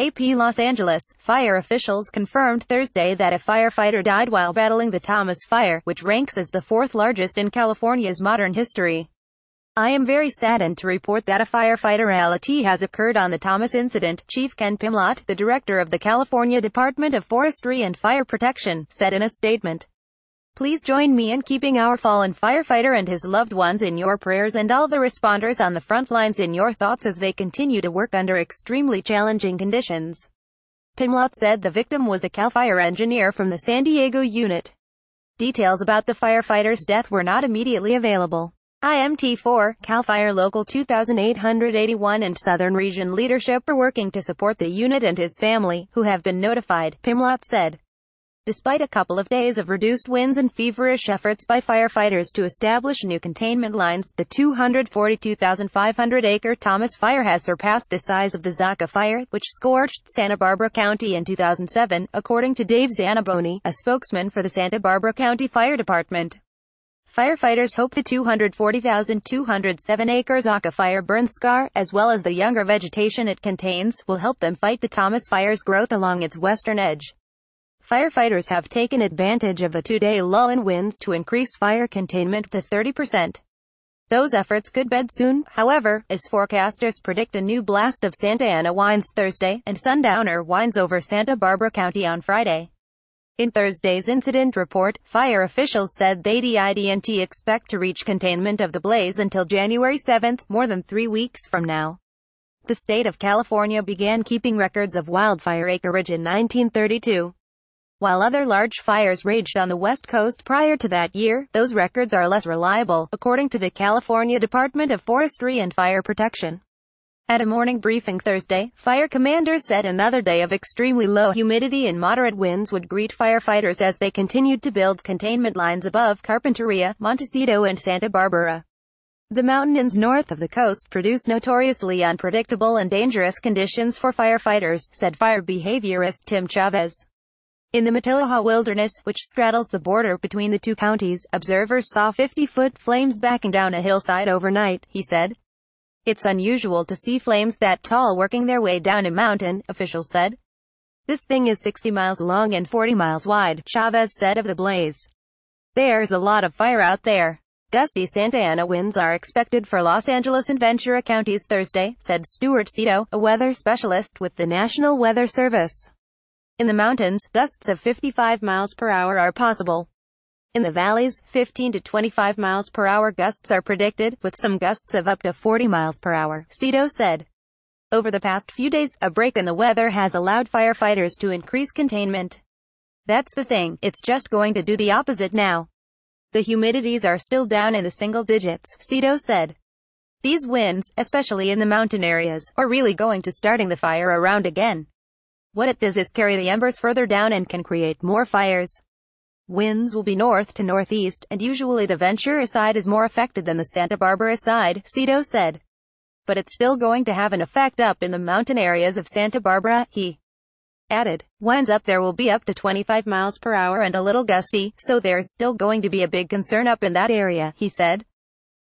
AP Los Angeles. Fire officials confirmed Thursday that a firefighter died while battling the Thomas Fire, which ranks as the fourth largest in California's modern history. I am very saddened to report that a firefighter fatality has occurred on the Thomas incident, Chief Ken Pimlott, the director of the California Department of Forestry and Fire Protection, said in a statement. Please join me in keeping our fallen firefighter and his loved ones in your prayers and all the responders on the front lines in your thoughts as they continue to work under extremely challenging conditions. Pimlott said the victim was a CAL FIRE engineer from the San Diego unit. Details about the firefighter's death were not immediately available. IMT4, CAL FIRE Local 2881 and Southern Region leadership are working to support the unit and his family, who have been notified, Pimlott said. Despite a couple of days of reduced winds and feverish efforts by firefighters to establish new containment lines, the 242,500-acre Thomas Fire has surpassed the size of the Zaca Fire, which scorched Santa Barbara County in 2007, according to Dave Zanaboni, a spokesman for the Santa Barbara County Fire Department. Firefighters hope the 240,207-acre Zaca Fire burn scar, as well as the younger vegetation it contains, will help them fight the Thomas Fire's growth along its western edge. Firefighters have taken advantage of a two-day lull in winds to increase fire containment to 30%. Those efforts could bend soon, however, as forecasters predict a new blast of Santa Ana winds Thursday, and sundowner winds over Santa Barbara County on Friday. In Thursday's incident report, fire officials said they didn't expect to reach containment of the blaze until January 7, more than 3 weeks from now. The state of California began keeping records of wildfire acreage in 1932. While other large fires raged on the West Coast prior to that year, those records are less reliable, according to the California Department of Forestry and Fire Protection. At a morning briefing Thursday, fire commanders said another day of extremely low humidity and moderate winds would greet firefighters as they continued to build containment lines above Carpinteria, Montecito and Santa Barbara. The mountains north of the coast produce notoriously unpredictable and dangerous conditions for firefighters, said fire behaviorist Tim Chavez. In the Matilaha Wilderness, which straddles the border between the two counties, observers saw 50-foot flames backing down a hillside overnight, he said. It's unusual to see flames that tall working their way down a mountain, officials said. This thing is 60 miles long and 40 miles wide, Chavez said of the blaze. There's a lot of fire out there. Gusty Santa Ana winds are expected for Los Angeles and Ventura counties Thursday, said Stuart Cito, a weather specialist with the National Weather Service. In the mountains, gusts of 55 miles per hour are possible. In the valleys, 15 to 25 miles per hour gusts are predicted, with some gusts of up to 40 miles per hour, Cito said. Over the past few days, a break in the weather has allowed firefighters to increase containment. That's the thing, it's just going to do the opposite now. The humidities are still down in the single digits, Cito said. These winds, especially in the mountain areas, are really going to starting the fire around again. What it does is carry the embers further down and can create more fires. Winds will be north to northeast, and usually the Ventura side is more affected than the Santa Barbara side, Cito said. But it's still going to have an effect up in the mountain areas of Santa Barbara, he added. Winds up there will be up to 25 miles per hour and a little gusty, so there's still going to be a big concern up in that area, he said.